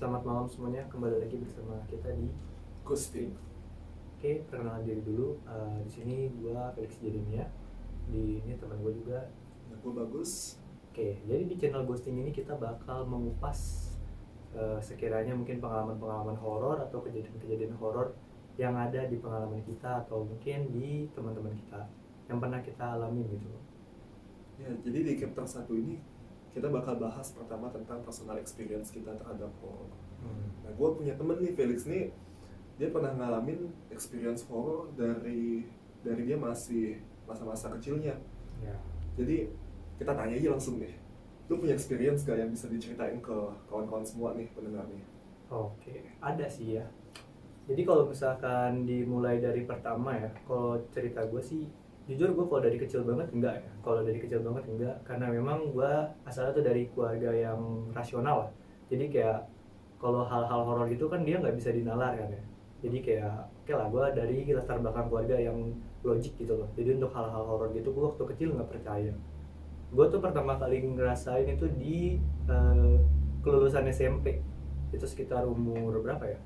selamat malam semuanya. Kembali lagi bersama kita di Ghosting. Oke, perkenalan diri dulu. Di sini gua Felix Jedemia. Ini teman gua juga. Gue bagus. Oke, jadi di channel Ghosting ini kita bakal mengupas sekiranya mungkin pengalaman-pengalaman horor atau kejadian-kejadian horor yang ada di pengalaman kita atau mungkin di teman-teman kita yang pernah kita alami gitu. Ya, jadi di chapter 1 ini kita bakal bahas pertama tentang personal experience kita terhadap horror. Nah, gue punya temen nih, Felix nih, dia pernah ngalamin experience horror dari dia masih masa-masa kecilnya. Ya. Jadi kita tanya aja langsung deh, lu punya experience gak yang bisa diceritain ke kawan-kawan semua nih pendengar nih? Oke, ada sih ya. Jadi kalau misalkan dimulai dari pertama ya, kalau cerita gue sih jujur gue kalau dari kecil banget enggak ya. Kalau dari kecil banget enggak, karena memang gue asalnya tuh dari keluarga yang rasional lah. Jadi kayak kalau hal-hal horor itu kan dia nggak bisa dinalar kan ya. Jadi kayak oke lah, gue dari latar belakang keluarga yang logik gitu loh. Jadi untuk hal-hal horor gitu gue waktu kecil nggak percaya. Gue tuh pertama kali ngerasain itu di kelulusan SMP. Itu sekitar umur berapa ya?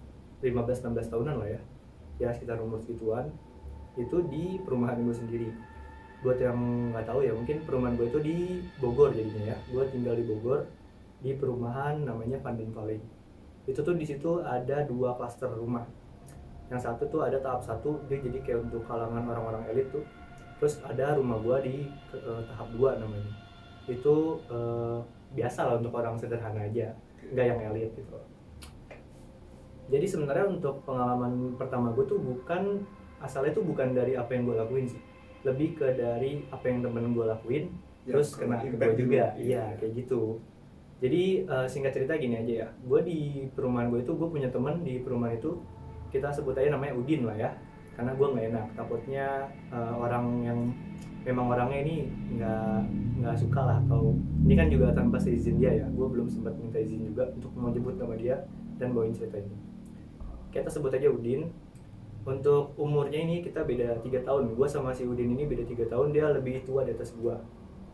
15-16 tahunan lah ya. Ya sekitar umur segituan. Itu di perumahan gue sendiri. Buat yang nggak tahu ya, mungkin perumahan gue itu di Bogor jadinya ya. Gue tinggal di Bogor di perumahan namanya Pandan Valley. Itu tuh di situ ada 2 klaster rumah. Yang satu tuh ada tahap 1, dia jadi kayak untuk kalangan orang-orang elit tuh. Terus ada rumah gue di tahap 2 namanya. Itu biasa lah untuk orang sederhana aja, nggak yang elit gitu. Jadi sebenarnya untuk pengalaman pertama gue tuh asalnya tuh bukan dari apa yang gue lakuin sih, lebih ke dari apa yang temen gue lakuin ya, terus kena ke gue juga. Iya kayak gitu. Jadi singkat cerita gini aja ya, gue di perumahan gue itu gue punya temen di perumahan itu, kita sebut aja namanya Udin lah ya, karena gue nggak enak takutnya orang yang memang orangnya ini nggak suka lah, atau ini kan juga tanpa seizin dia ya, gue belum sempat minta izin juga untuk mau jemput nama dia dan bawain cerita ini. Kita sebut aja Udin. Untuk umurnya ini kita beda 3 tahun. Gue sama si Udin ini beda 3 tahun, dia lebih tua di atas gue.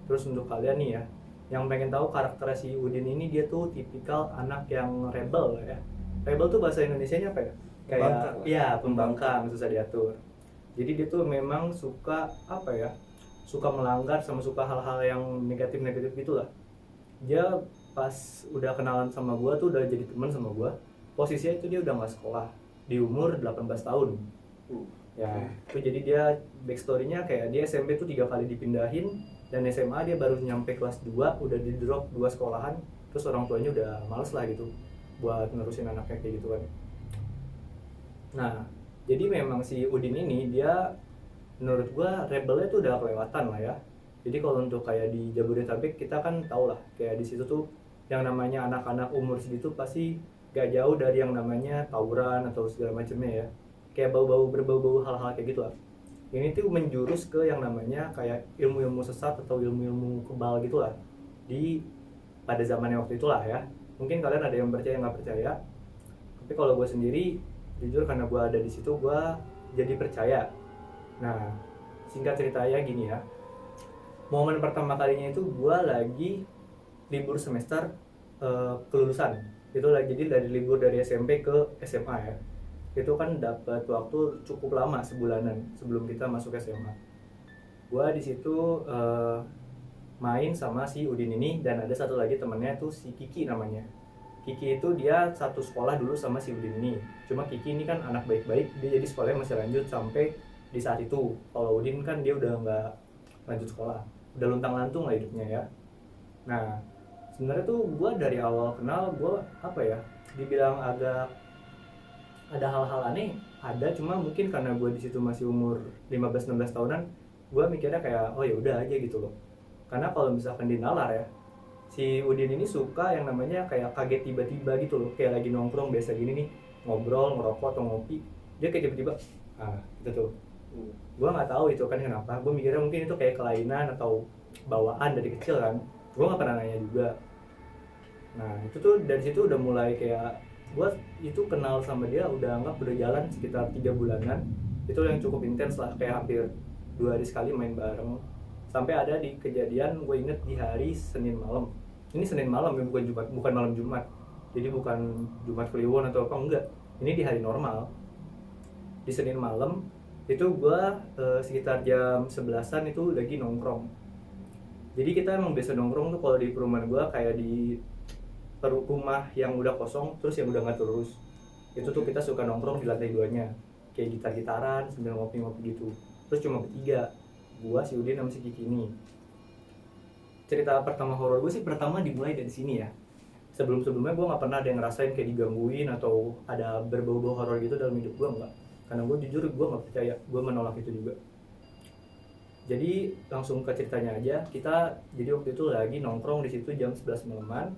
Terus untuk kalian nih ya, yang pengen tahu karakter si Udin ini, dia tuh tipikal anak yang rebel lah ya. Rebel tuh bahasa Indonesianya apa ya? Kayak ya pembangkang, susah diatur. Jadi dia tuh memang suka apa ya? Suka melanggar sama suka hal-hal yang negatif-negatif gitulah. Dia pas udah kenalan sama gue tuh udah jadi teman sama gue. Posisinya itu dia udah nggak sekolah di umur 18 tahun. Ya, itu jadi dia backstory-nya kayak dia SMP tuh 3 kali dipindahin, dan SMA dia baru nyampe kelas 2 udah di drop 2 sekolahan, terus orang tuanya udah males lah gitu buat nerusin anaknya kayak gitu kan. Nah, jadi memang si Udin ini dia menurut gua rebelnya tuh udah kelewatan lah ya. Jadi kalau untuk kayak di Jabodetabek kita kan tau lah, kayak di situ tuh yang namanya anak-anak umur segitu pasti gak jauh dari yang namanya tawuran atau segala macamnya ya, kayak berbau-bau hal-hal kayak gitu lah. Ini tuh menjurus ke yang namanya kayak ilmu-ilmu sesat atau ilmu-ilmu kebal gitu lah di pada zamannya waktu itulah ya. Mungkin kalian ada yang percaya nggak percaya, tapi kalau gue sendiri jujur karena gue ada di situ gue jadi percaya. Nah, singkat ceritanya gini ya, momen pertama kalinya itu gue lagi libur semester kelulusan. Itu lagi jadi dari libur dari SMP ke SMA ya. Itu kan dapat waktu cukup lama, sebulanan sebelum kita masuk SMA. Gua di situ main sama si Udin ini, dan ada satu lagi temennya tuh si Kiki namanya. Kiki itu dia satu sekolah dulu sama si Udin ini. Cuma Kiki ini kan anak baik-baik, dia jadi sekolahnya masih lanjut sampai di saat itu. Kalau Udin kan dia udah nggak lanjut sekolah, udah luntang-lantung lah hidupnya ya. Nah, sebenarnya tuh gue dari awal kenal, gue apa ya, dibilang agak ada hal-hal aneh ada, cuma mungkin karena gue di situ masih umur 15-16 tahunan, gue mikirnya kayak oh ya udah aja gitu loh. Karena kalau misalkan dinalar ya, si Udin ini suka yang namanya kayak kaget tiba-tiba gitu loh, kayak lagi nongkrong biasa gini nih, ngobrol, ngerokok atau ngopi, dia kayak tiba-tiba gitu tuh. Gue nggak tahu itu kan kenapa, gue mikirnya mungkin itu kayak kelainan atau bawaan dari kecil kan. Gue nggak pernah nanya juga. Nah itu tuh dari situ udah mulai kayak gue itu kenal sama dia udah jalan sekitar 3 bulanan. Itu yang cukup intens lah, kayak hampir 2 hari sekali main bareng. Sampai ada di kejadian gue inget di hari Senin malam. Ini Senin malam ya, bukan malam Jumat. Jadi bukan Jumat Kliwon atau apa, enggak. Ini di hari normal. Di Senin malam itu gue sekitar jam 11-an itu lagi nongkrong. Jadi kita emang biasa nongkrong tuh kalau di perumahan gue kayak di rumah yang udah kosong terus yang udah nggak terus. Itu tuh kita suka nongkrong di lantai 2-nya, kayak gitar-gitaran sambil ngopi-ngopi gitu. Terus cuma bertiga, gue, si Udin sama si Kiki ini. Cerita pertama horor gue sih pertama dimulai dari sini ya. Sebelum-sebelumnya gue nggak pernah ada yang ngerasain kayak digangguin atau ada berbau-bau horor gitu dalam hidup gue, enggak. Karena gue jujur gue nggak percaya, gue menolak itu juga. Jadi langsung ke ceritanya aja. Jadi waktu itu lagi nongkrong di situ jam 11 malaman.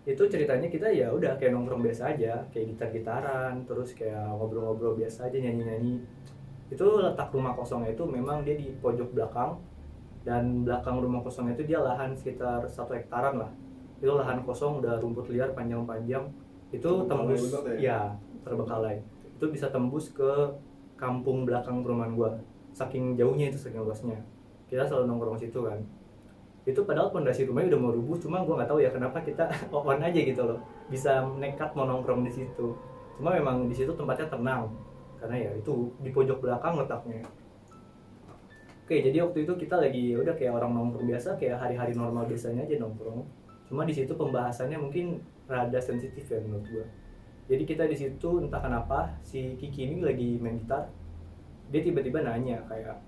Itu ceritanya kita ya udah kayak nongkrong biasa aja, kayak gitar-gitaran, terus kayak ngobrol-ngobrol biasa aja, nyanyi-nyanyi. Itu letak rumah kosongnya itu memang dia di pojok belakang, dan belakang rumah kosongnya itu dia lahan sekitar 1 hektaran lah. Itu lahan kosong udah rumput liar panjang-panjang. Itu tembus ya, terbengkalai. Itu bisa tembus ke kampung belakang perumahan gua. Saking jauhnya itu, saking luasnya. Kita selalu nongkrong situ kan. Itu padahal pondasi rumahnya udah mau rubuh, cuma gua nggak tahu ya kenapa kita on aja gitu loh. Bisa nekat mau nongkrong di situ. Cuma memang di situ tempatnya tenang. Karena ya itu di pojok belakang letaknya. Oke, jadi waktu itu kita lagi udah kayak orang nongkrong biasa, kayak hari-hari normal biasanya aja nongkrong. Cuma di situ pembahasannya mungkin rada sensitif ya menurut gua. Jadi kita di situ entah kenapa si Kiki ini lagi main gitar. Dia tiba-tiba nanya kayak,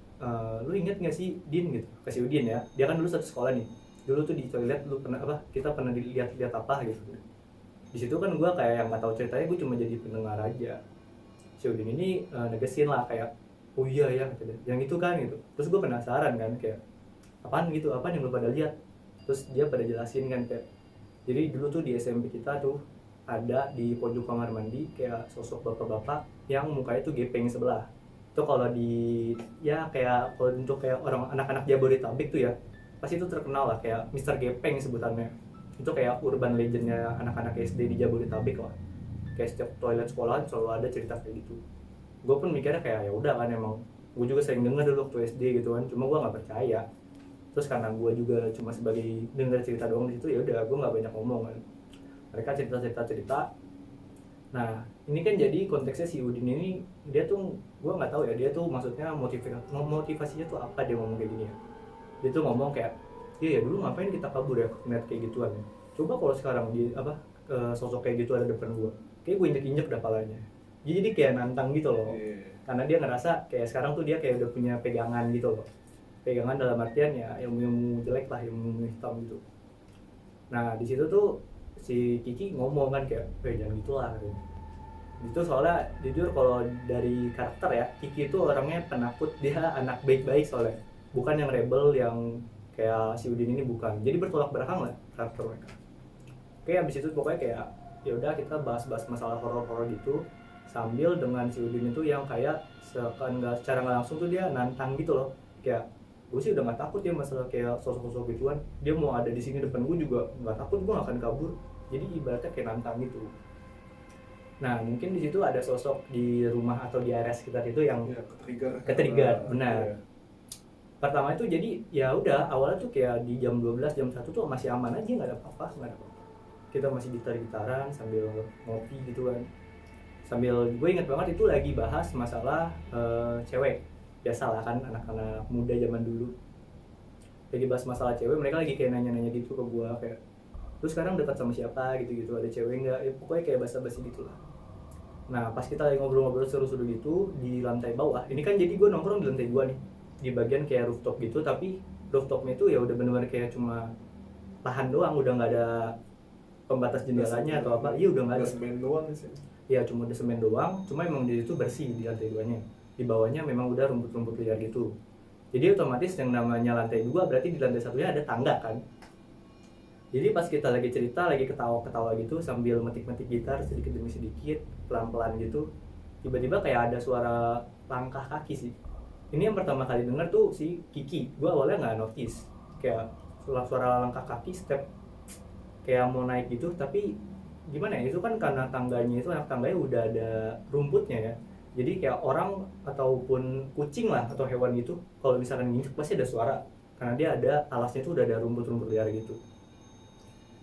lu inget nggak sih Din gitu, ke si Udin ya. Dia kan dulu satu sekolah nih. Dulu tuh di toilet lu pernah apa? Kita pernah dilihat-lihat apa gitu. Di situ kan gua kayak yang nggak tahu ceritanya, gua cuma jadi pendengar aja. Si Udin ini negesin lah kayak, oh iya ya gitu deh, yang itu kan gitu. Terus gue penasaran kan kayak, apaan gitu, apaan yang lu pada lihat. Terus dia pada jelasin kan kayak, jadi dulu tuh di SMP kita tuh ada di pojok kamar mandi kayak sosok bapak-bapak yang mukanya tuh gepeng sebelah. Itu kalau di ya kayak kalau untuk kayak orang anak-anak Jabodetabek tuh ya, pasti itu terkenal lah kayak Mister Gepeng sebutannya. Itu kayak urban legendnya anak-anak SD di Jabodetabek lah. Kayak setiap toilet sekolahan selalu ada cerita kayak gitu. Gue pun mikirnya kayak ya udah kan, emang gue juga sering denger dulu waktu SD gitu kan, cuma gue nggak percaya. Terus karena gue juga cuma sebagai denger cerita doang di situ, ya udah gue nggak banyak ngomong kan. Mereka cerita. Nah ini kan jadi konteksnya si Udin ini, dia tuh gue nggak tahu ya, dia tuh maksudnya motivasinya tuh apa dia ngomong kayak gini ya. Dia tuh ngomong kayak, iya ya dulu ngapain kita kabur ya ngeliat kayak gituan ya. Coba kalau sekarang di sosok kayak gitu ada depan gue, kayak gue injek-injek dah palanya. Jadi kayak nantang gitu loh. Karena dia ngerasa kayak sekarang tuh dia kayak udah punya pegangan gitu loh. Pegangan dalam artian ya ilmu jelek lah, ilmu hitam gitu. Nah di situ tuh si Kiki ngomong kan kayak, jangan gitulah. Itu soalnya jujur kalau dari karakter ya, Kiki itu orangnya penakut, dia anak baik-baik soalnya. Bukan yang rebel yang kayak si Udin ini, bukan. Jadi bertolak belakang lah karakter mereka. Oke, abis itu pokoknya kayak ya udah kita bahas-bahas masalah horor-horor gitu, sambil dengan si Udin itu yang kayak secara nggak langsung tuh dia nantang gitu loh. Kayak gue sih udah nggak takut ya masalah kayak sosok-sosok gituan, dia mau ada di sini depan gue juga nggak takut, gue nggak akan kabur. Jadi ibaratnya kayak nantang gitu. Nah mungkin di situ ada sosok di rumah atau di area sekitar itu yang ya, ketrigger, benar. Ya. Pertama itu jadi ya udah awalnya tuh kayak di jam 12 jam 1 tuh masih aman aja, nggak ada apa-apa. Kita masih gitar-gitaran sambil ngopi gitu kan. Sambil gue inget banget itu lagi bahas masalah cewek. Biasalah kan anak-anak muda zaman dulu. Lagi bahas masalah cewek, mereka lagi kayak nanya-nanya gitu ke gue kayak, lu sekarang dekat sama siapa gitu-gitu, ada cewek nggak? Ya, pokoknya kayak basa-basi gitu lah. Nah pas kita lagi ngobrol-ngobrol seru-seru gitu di lantai bawah, ini kan jadi gue nongkrong di lantai 2 nih, di bagian kayak rooftop gitu, tapi rooftopnya itu ya udah bener-bener kayak cuma lahan doang, udah nggak ada pembatas jendelanya atau apa. Iya udah nggak ada. Semen doang sih. Ya cuma ada semen doang, cuma emang di situ bersih di lantai 2-nya. Di bawahnya memang udah rumput-rumput liar gitu. Jadi otomatis yang namanya lantai 2 berarti di lantai 1-nya ada tangga kan. Jadi pas kita lagi cerita, lagi ketawa-ketawa gitu sambil metik-metik gitar sedikit demi sedikit, pelan-pelan gitu, tiba-tiba kayak ada suara langkah kaki sih. Ini yang pertama kali denger tuh si Kiki. Gue awalnya nggak notice, kayak suara langkah kaki, step kayak mau naik gitu, tapi gimana ya, itu kan karena tangganya itu anak tangganya udah ada rumputnya ya. Jadi kayak orang ataupun kucing lah atau hewan gitu, kalau misalkan nginjek pasti ada suara, karena dia ada alasnya itu udah ada rumput-rumput liar gitu.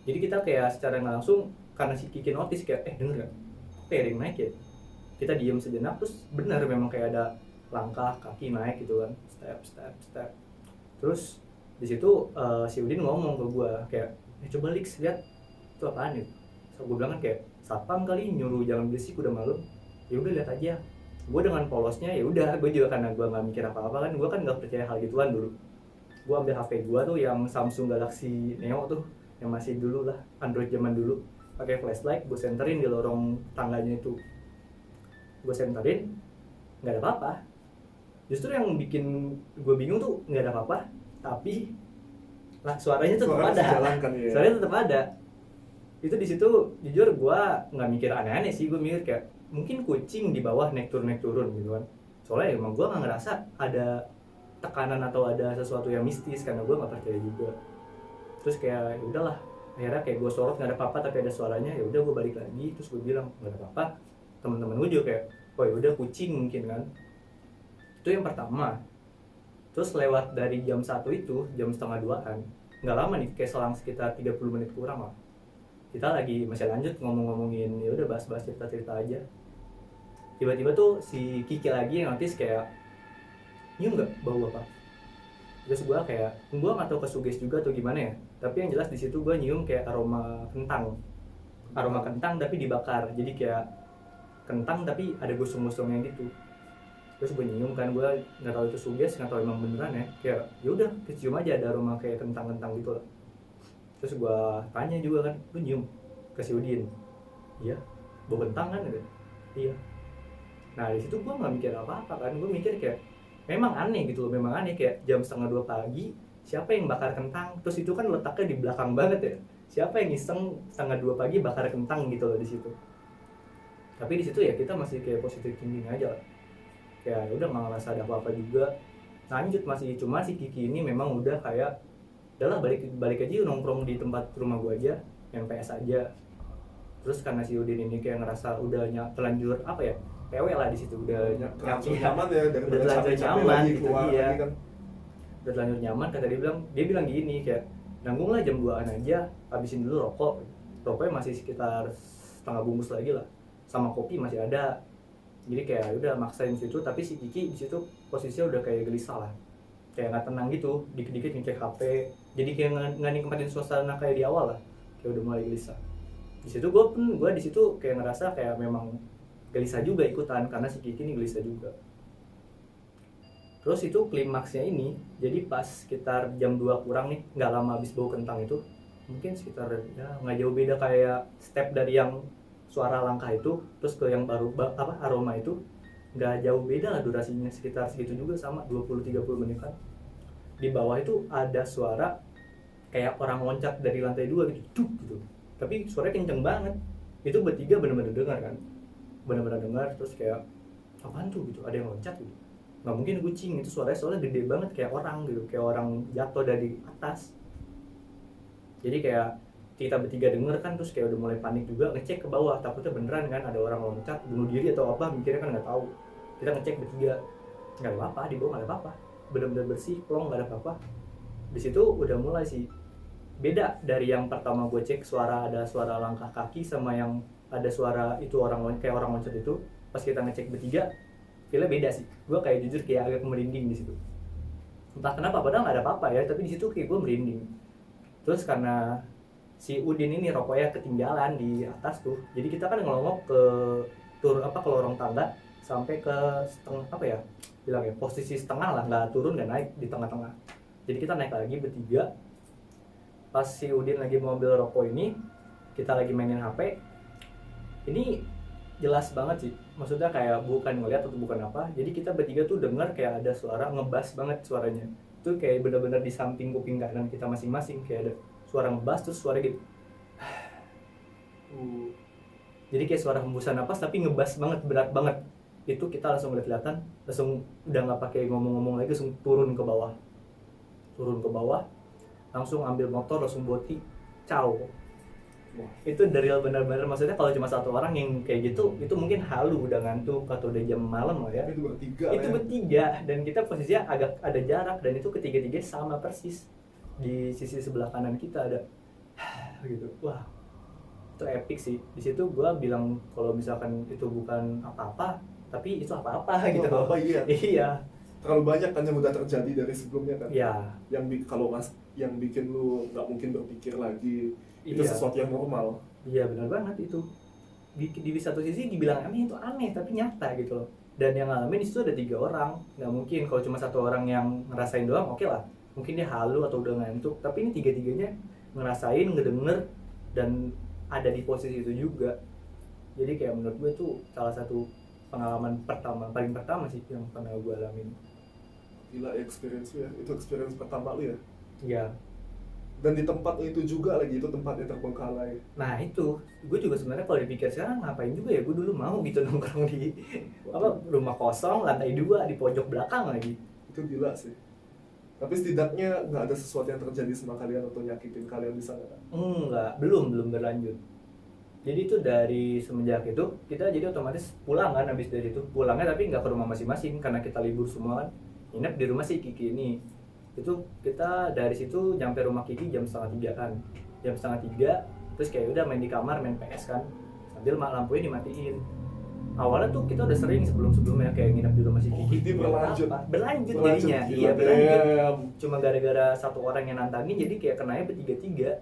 Jadi kita kayak secara nggak langsung karena si Kiki notice kayak denger gak? Kok kayak ada yang naik ya? Kita diem sejenak, terus benar memang kayak ada langkah kaki naik gitu kan, step. Terus di situ si Udin ngomong ke gue kayak, coba Lix lihat itu apaan itu. So gue bilang kan kayak satpam kali nyuruh jangan berisik udah malam. Ya udah lihat aja. Gue dengan polosnya ya udah, gue juga karena gue nggak mikir apa-apa kan, gue kan nggak percaya hal gituan dulu. Gue ambil HP gue tuh yang Samsung Galaxy Neo tuh, yang masih dulu lah, Android zaman dulu, pakai flashlight, gue senterin di lorong tangganya itu. Gue senterin, nggak ada apa-apa. Justru yang bikin gue bingung tuh nggak ada apa-apa, tapi lah suaranya tetap ada. Ya. Suaranya tetap ada. Itu di situ jujur gue nggak mikir aneh-aneh sih, gue mikir kayak mungkin kucing di bawah naik turun gitu kan. Soalnya emang gue nggak ngerasa ada tekanan atau ada sesuatu yang mistis karena gue nggak percaya juga. Terus kayak ya udahlah, akhirnya kayak gue sorot nggak ada apa-apa tapi ada suaranya, ya udah gue balik lagi, terus gue bilang nggak ada apa-apa. Teman-teman gue juga kayak, oh ya udah kucing mungkin kan. Itu yang pertama. Terus lewat dari jam 1 itu, jam setengah 2an, nggak lama nih, kayak selang sekitar 30 menit kurang lah. Kita lagi masih lanjut ngomongin, ya udah bahas-bahas cerita-cerita aja. Tiba-tiba tuh si Kiki lagi yang notice kayak, nyium nggak bau apa? Terus gue kayak, gue nggak tahu kesuges juga atau gimana ya. Tapi yang jelas di situ gue nyium kayak aroma kentang tapi dibakar. Jadi kayak kentang tapi ada gosong-gosongnya gitu. Terus gue nyium kan, gue nggak tahu itu suges, nggak tahu emang beneran ya. Kayak yaudah kecium aja ada aroma kayak kentang-kentang gitu lah. Terus gue tanya juga kan, lu nyium ke si Udin? Iya, bau kentang kan? Iya. Nah di situ gue nggak mikir apa-apa kan, gue mikir kayak memang aneh gitu loh, memang aneh kayak jam 1:30 pagi siapa yang bakar kentang? Terus itu kan letaknya di belakang banget ya. Siapa yang iseng 1:30 pagi bakar kentang gitu loh di situ. Tapi di situ ya kita masih kayak positive thinking aja lah. Kayak udah nggak ngerasa ada apa-apa juga. Lanjut masih, cuma si Kiki ini memang udah kayak udahlah balik aja nongkrong di tempat rumah gue aja, main PS aja. Terus karena si Udin ini kayak ngerasa udah terlanjur apa ya, PW lah di situ, udah terlanjur nyaman ya, udah terlanjur nyaman gitu iya. kan. Udah terlanjur nyaman, kata dia bilang gini kayak, nanggung lah jam 2an aja, habisin dulu rokoknya masih sekitar setengah bungkus lagi lah, sama kopi masih ada. Jadi kayak udah maksain situ, tapi si Kiki di situ posisinya udah kayak gelisah lah, kayak nggak tenang gitu, dikit-dikit ngecek HP, jadi kayak nggak nikmatin suasana kayak di awal lah, kayak udah mulai gelisah. Di situ gue di situ kayak ngerasa kayak memang gelisah juga ikutan karena si Kiki ini gelisah juga. Terus itu klimaksnya ini, jadi pas sekitar jam 2 kurang nih, nggak lama habis bau kentang itu, mungkin sekitar ya nggak jauh beda kayak step dari yang suara langkah itu terus ke yang baru aroma itu, nggak jauh beda lah durasinya, sekitar segitu juga sama 20-30 menit kan. Di bawah itu ada suara kayak orang loncat dari lantai 2 gitu, gitu. Tapi suaranya kenceng banget. Itu bertiga benar-benar dengar kan, benar-benar dengar. Terus kayak apaan tuh gitu, ada yang loncat gitu. Nggak mungkin kucing, itu soalnya gede banget kayak orang gitu, kayak orang jatuh dari atas. Jadi kayak kita bertiga denger kan, terus kayak udah mulai panik juga, ngecek ke bawah, takutnya beneran kan ada orang loncat bunuh diri atau apa, mikirnya kan nggak tahu. Kita ngecek bertiga, nggak ada apa-apa, di bawah nggak ada apa-apa, benar-benar bersih, plong, nggak ada apa-apa. Di situ udah mulai sih beda dari yang pertama gue cek ada suara langkah kaki sama yang ada suara itu kayak orang loncat itu. Pas kita ngecek bertiga, feelnya beda sih. Gue kayak jujur kayak agak merinding di situ. Entah kenapa, padahal nggak ada apa-apa ya, tapi di situ kayak gue merinding. Terus karena si Udin ini rokoknya ketinggalan di atas tuh, jadi kita kan ngelongok ke lorong tangga sampai ke posisi setengah lah, nggak turun nggak naik, di tengah-tengah. Jadi kita naik lagi bertiga. Pas si Udin lagi mau ambil rokok ini, kita lagi mainin HP. Ini jelas banget sih, maksudnya kayak bukan ngeliat atau bukan apa, jadi kita bertiga tuh dengar kayak ada suara ngebas banget suaranya. Itu kayak benar-benar di samping kuping kanan kita masing-masing, kayak ada suara ngebas, terus suara gitu. Jadi kayak suara hembusan napas tapi ngebas banget, berat banget. Itu kita langsung kelihatan, langsung udah nggak pakai ngomong-ngomong lagi, langsung turun ke bawah, langsung ambil motor, langsung boti, ciao. Itu dari benar-benar, maksudnya kalau cuma satu orang yang kayak gitu, itu mungkin halu, udah ngantuk atau udah jam malam lah ya. Itu bertiga dan kita posisinya agak ada jarak, dan itu ketiga-tiga sama persis. Di sisi sebelah kanan kita ada gitu. Wah, itu itu epic sih. Di situ gue bilang kalau misalkan itu bukan apa-apa, tapi itu apa-apa gitu loh. Apa iya. Iya. Terlalu banyak kan yang udah terjadi dari sebelumnya kan. Iya. Kalau yang bikin lu nggak mungkin berpikir lagi itu Iya. sesuatu yang normal. Iya benar banget itu. Di satu sisi dibilang aneh itu aneh tapi nyata gitu loh. Dan yang ngalamin itu ada 3 orang. Nggak mungkin kalau cuma 1 orang yang ngerasain doang, oke lah. Mungkin dia halu atau udah ngantuk. Tapi ini 3-3-nya ngerasain, ngedenger, dan ada di posisi itu juga. Jadi kayak menurut gue itu salah satu pengalaman paling pertama sih yang pernah gue alamin. Gila experience lu ya, itu experience pertama lu ya. Iya. Dan di tempatnya itu juga lagi, itu tempatnya terbengkalai. Nah itu, gue juga sebenarnya kalau dipikir sekarang ngapain juga ya, gue dulu mau gitu nongkrong di rumah kosong lantai 2 di pojok belakang lagi. Itu gila sih. Tapi setidaknya nggak ada sesuatu yang terjadi sama kalian atau nyakitin kalian di sana kan? Enggak, belum berlanjut. Jadi itu dari semenjak itu kita jadi otomatis pulang kan, habis dari itu pulangnya tapi nggak ke rumah masing-masing karena kita libur semua kan, nginep di rumah si Kiki ini. Itu kita dari situ nyampe rumah Kiki jam 2:30 kan, jam 2:30 terus kayak udah main di kamar, main PS kan sambil lampunya dimatiin. Awalnya tuh kita udah sering sebelumnya kayak nginep di rumah si Kiki. Jadi berlanjut jadinya. Iya berlanjut. Damn. Cuma gara-gara 1 orang yang nantangin jadi kayak kenanya bertiga-tiga.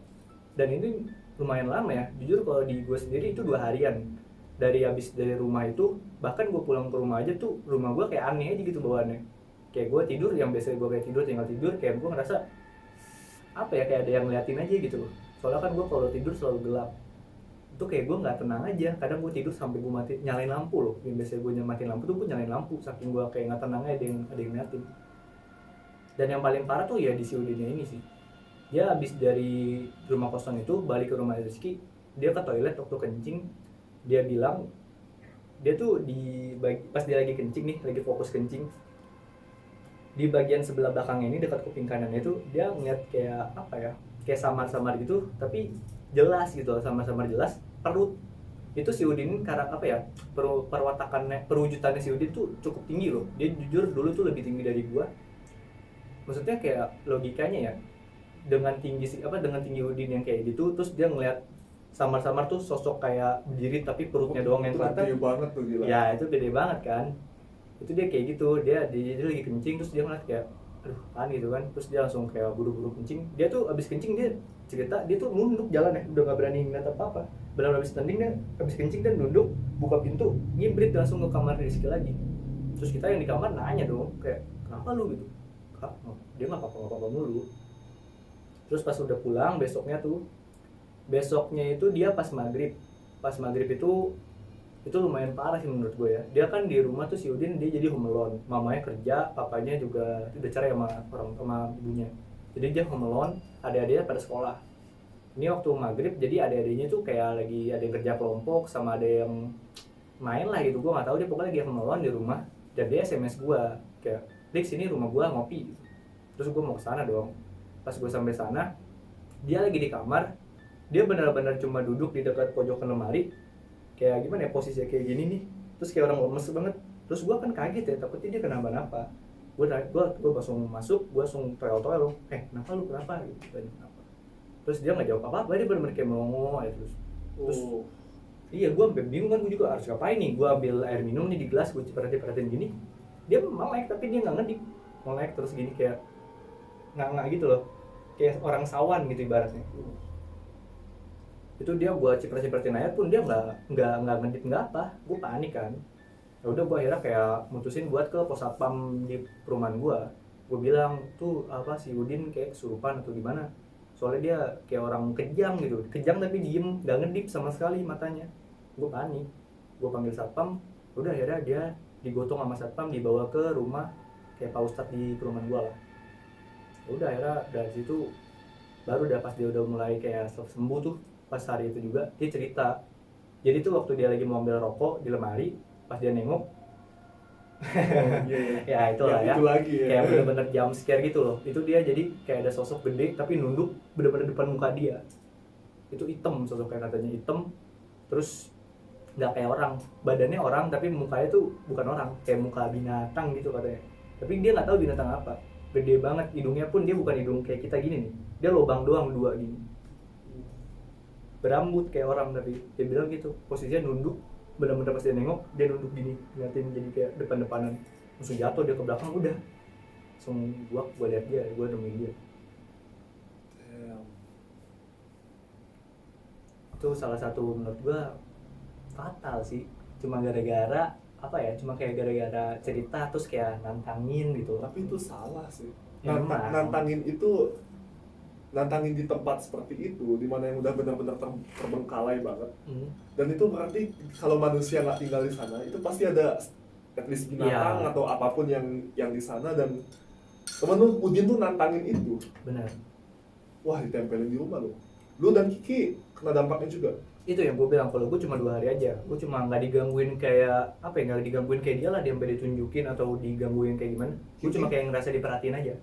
Dan ini lumayan lama ya. Jujur kalau di gue sendiri itu 2 harian. Dari habis dari rumah itu, bahkan gue pulang ke rumah aja tuh rumah gue kayak aneh aja gitu bawaannya. Kayak gue tidur yang biasanya gue kayak tidur tinggal tidur, kayak gue ngerasa apa ya, kayak ada yang ngeliatin aja gitu loh. Soalnya kan gue kalau tidur selalu gelap. Itu kayak gue nggak tenang aja. Kadang gue tidur sampai gue nyalain lampu loh. Yang biasanya gue matiin lampu tuh gue nyalain lampu saking gue kayak nggak tenang aja, ada yang ngeliatin. Dan yang paling parah tuh ya di si Udinnya ini sih. Dia habis dari rumah kosong itu balik ke rumah Rizky, dia ke toilet waktu kencing. Dia bilang dia tuh pas dia lagi kencing nih, lagi fokus kencing, di bagian sebelah belakang ini dekat kuping kanannya itu dia ngeliat kayak apa ya, kayak samar-samar gitu, tapi jelas gitu, samar-samar jelas perut. Itu si Udin apa ya, perwujudannya si Udin tuh cukup tinggi loh. Dia jujur dulu tuh lebih tinggi dari gua. Maksudnya kayak logikanya ya, dengan tinggi Udin yang kayak gitu, terus dia ngeliat samar-samar tuh sosok kayak berdiri tapi perutnya doang yang kelihatan. Itu gede banget tuh, gila. Ya itu gede banget kan. Itu dia kayak gitu, dia lagi kencing terus dia ngeliat kayak aduh kan gitu kan, terus dia langsung kayak buru-buru kencing. Dia tuh abis kencing dia cerita dia tuh nunduk jalan ya, udah nggak berani ngeliat apa-apa. Benar abis tanding dia abis kencing dan nunduk, buka pintu, ngibrit langsung ke kamar Rizky lagi. Terus kita yang di kamar nanya dong kayak kenapa lu gitu. Kak, dia nggak apa-apa mulu. Terus pas udah pulang besoknya itu dia pas maghrib itu lumayan parah sih menurut gue ya. Dia kan di rumah tuh si Udin dia jadi home alone, mamanya kerja, papanya juga udah cerai sama ibunya, jadi dia home alone, adik-adiknya pada sekolah. Ini waktu maghrib jadi adik-adiknya tuh kayak lagi ada yang kerja kelompok sama ada yang main lah gitu, gue nggak tahu, dia pokoknya lagi home alone di rumah. Dan dia SMS gue kayak Dik sini rumah gue ngopi gitu. Terus gue mau ke sana dong. Pas gue sampai sana dia lagi di kamar, dia benar-benar cuma duduk di dekat pojokan lemari, kayak gimana ya posisinya kayak gini nih, terus kayak orang lemes banget. Terus gue kan kaget ya, takutnya dia kenapa-napa. Gue langsung masuk, gue langsung toel kenapa lu kenapa gitu, kenapa. Terus dia nggak jawab apa-apa, dia benar-benar kayak melongo aja terus iya gue sampai bingung kan, gue juga harus ngapain nih. Gue ambil air minum nih di gelas, gue perhatiin gini, dia melek tapi dia nggak ngedip, melek terus gini kayak nggak gitu loh, kayak orang sawan gitu ibaratnya. Itu dia gue cipratin air pun dia nggak ngedip nggak apa. Gue panik kan. Ya udah gue akhirnya kayak mutusin buat ke pos satpam di perumahan gue. Gue bilang tuh apa si Udin kayak kesurupan atau gimana. Soalnya dia kayak orang kejang gitu, kejang tapi diem, nggak ngedip sama sekali matanya. Gue panik. Gue panggil satpam. Udah akhirnya dia digotong sama satpam dibawa ke rumah kayak Pak Ustadz di perumahan gue lah. Udah akhirnya dari situ baru pas dia udah mulai kayak sembuh tuh. Pas hari itu juga dia cerita, jadi tuh waktu dia lagi mau ambil rokok di lemari, pas dia nengok ya itulah ya, itu lagi ya, kayak bener-bener jump scare gitu loh. Itu dia jadi kayak ada sosok gede tapi nunduk bener-bener depan muka dia. Itu hitam sosoknya, katanya hitam, terus nggak kayak orang, badannya orang tapi mukanya tuh bukan orang, kayak muka binatang gitu katanya. Tapi dia nggak tahu binatang apa, gede banget. Hidungnya pun dia bukan hidung kayak kita gini nih, dia lubang doang 2 gini. berambut kayak orang, tapi dia bilang gitu posisinya nunduk, benar-benar pas dia nengok dia nunduk gini ngeliatin, jadi kayak depan-depanan, langsung jatuh dia ke belakang, udah langsung gua lihat dia, gua nemuin dia. Damn. Itu salah satu menurut gua fatal sih, cuma gara-gara apa ya, cuma kayak gara-gara cerita terus kayak nantangin gitu. Tapi itu salah sih. Emang. Nantangin di tempat seperti itu, di mana yang udah benar-benar terbengkalai banget. Dan itu berarti kalau manusia nggak tinggal di sana, itu pasti ada at least binatang atau apapun yang di sana, dan temen lu Udin tuh nantangin itu. Benar. Wah, ditempelin di rumah lo. Lu dan Kiki kena dampaknya juga. Itu yang gue bilang, kalau gue cuma 2 hari aja, gue cuma nggak digangguin kayak apa ya, nggak digangguin kayak dia lah, dia sampai ditunjukin atau digangguin kayak gimana. Gue cuma kayak ngerasa diperhatiin aja.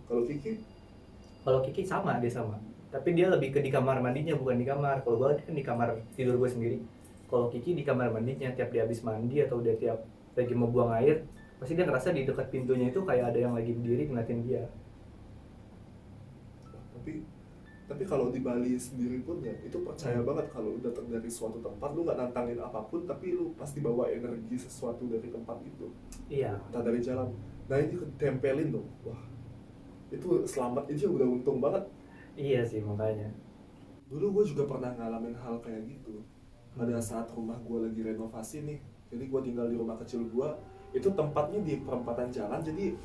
Kalau Kiki sama, dia sama, tapi dia lebih ke di kamar mandinya, bukan di kamar. Kalau gue kan di kamar tidur gue sendiri. Kalau Kiki di kamar mandinya, tiap dia habis mandi atau dia tiap lagi mau buang air, pasti dia ngerasa di dekat pintunya itu kayak ada yang lagi berdiri ngeliatin dia. Tapi kalau di Bali sendiri pun ya, itu percaya banget kalau udah dari suatu tempat, lu nggak nantangin apapun, tapi lu pasti bawa energi sesuatu dari tempat itu. Iya. Entah dari jalan. Nah ini ditempelin tuh, wah itu selamat aja udah untung banget. Iya sih, makanya. Dulu gue juga pernah ngalamin hal kayak gitu. Pada saat rumah gue lagi renovasi nih, jadi gue tinggal di rumah kecil gue, itu tempatnya di perempatan jalan, jadi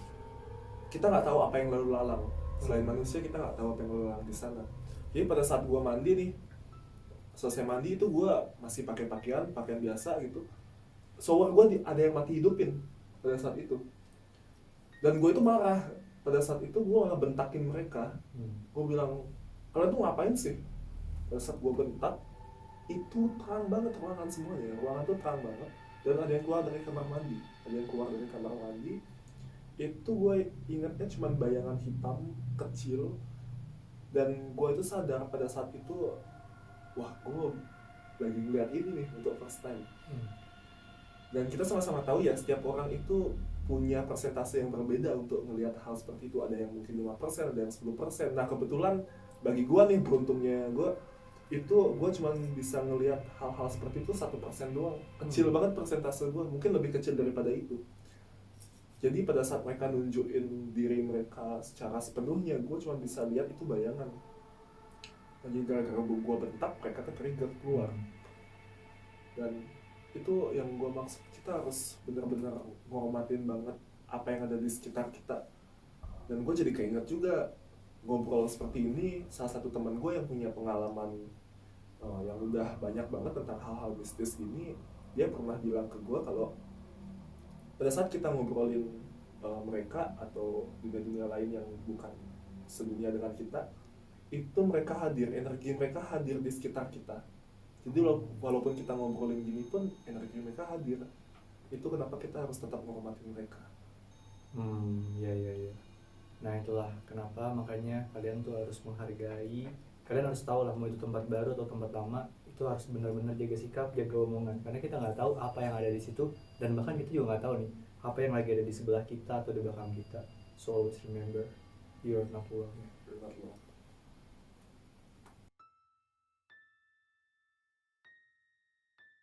kita nggak tahu apa yang lalu lalang. Selain manusia, kita nggak tahu apa yang lalu lalang di sana. Jadi pada saat gue mandi nih, selesai mandi itu gue masih pakai pakaian biasa gitu. Shower gue ada yang mati hidupin pada saat itu. Dan gue itu marah. Pada saat itu gue malah bentakin mereka. Gue bilang, kalian tuh ngapain sih? Pada saat gue bentak, itu terang banget ruangan semuanya. Ruangan tuh terang banget. Dan ada yang keluar dari kamar mandi. Itu gue ingatnya cuma bayangan hitam kecil. Dan gue itu sadar pada saat itu, wah gue lagi ngeliat ini nih untuk first time. Dan kita sama-sama tahu ya, setiap orang itu punya persentase yang berbeda untuk ngelihat hal seperti itu. Ada yang mungkin 5%, ada yang 10%. Nah kebetulan bagi gue nih, beruntungnya gue cuma bisa ngelihat hal-hal seperti itu 1% doang. Kecil banget persentase gue, mungkin lebih kecil daripada itu. Jadi pada saat mereka nunjukin diri mereka secara sepenuhnya, gue cuma bisa lihat itu bayangan. Jadi gara-gara gue bentak, mereka ke-trigger keluar. Dan itu yang gue maksud, kita harus benar-benar menghormatin banget apa yang ada di sekitar kita. Dan gue jadi keinget juga ngobrol seperti ini, salah satu teman gue yang punya pengalaman yang udah banyak banget tentang hal-hal mistis gini. Dia pernah bilang ke gue kalau pada saat kita ngobrolin mereka atau dunia-dunia lain yang bukan sedunia dengan kita, itu mereka hadir, energi mereka hadir di sekitar kita. Jadi walaupun kita ngobrolin gini pun energi mereka hadir. Itu kenapa kita harus tetap menghormati mereka. Iya. Nah itulah kenapa makanya kalian tuh harus menghargai. Kalian harus tahu lah, mau itu tempat baru atau tempat lama, itu harus benar-benar jaga sikap, jaga omongan. Karena kita nggak tahu apa yang ada di situ, dan bahkan kita juga nggak tahu nih apa yang lagi ada di sebelah kita atau di belakang kita. So always remember, you're not alone.